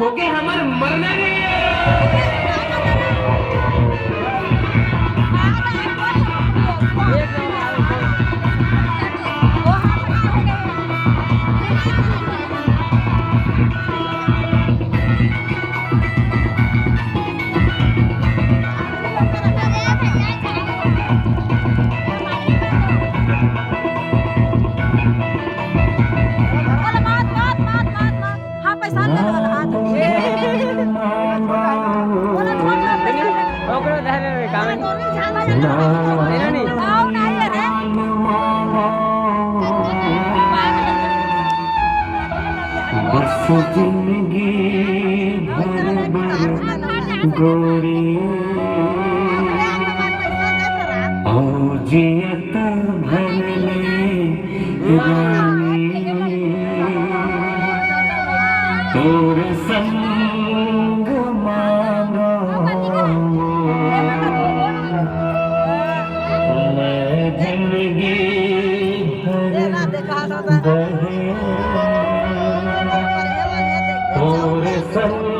होके हमारे मरना नहीं बस जिंदगी भर भर गोरी ओ जियत भर ले रानी तोरे संग मानो मैं जिंदगी भर बहे और संग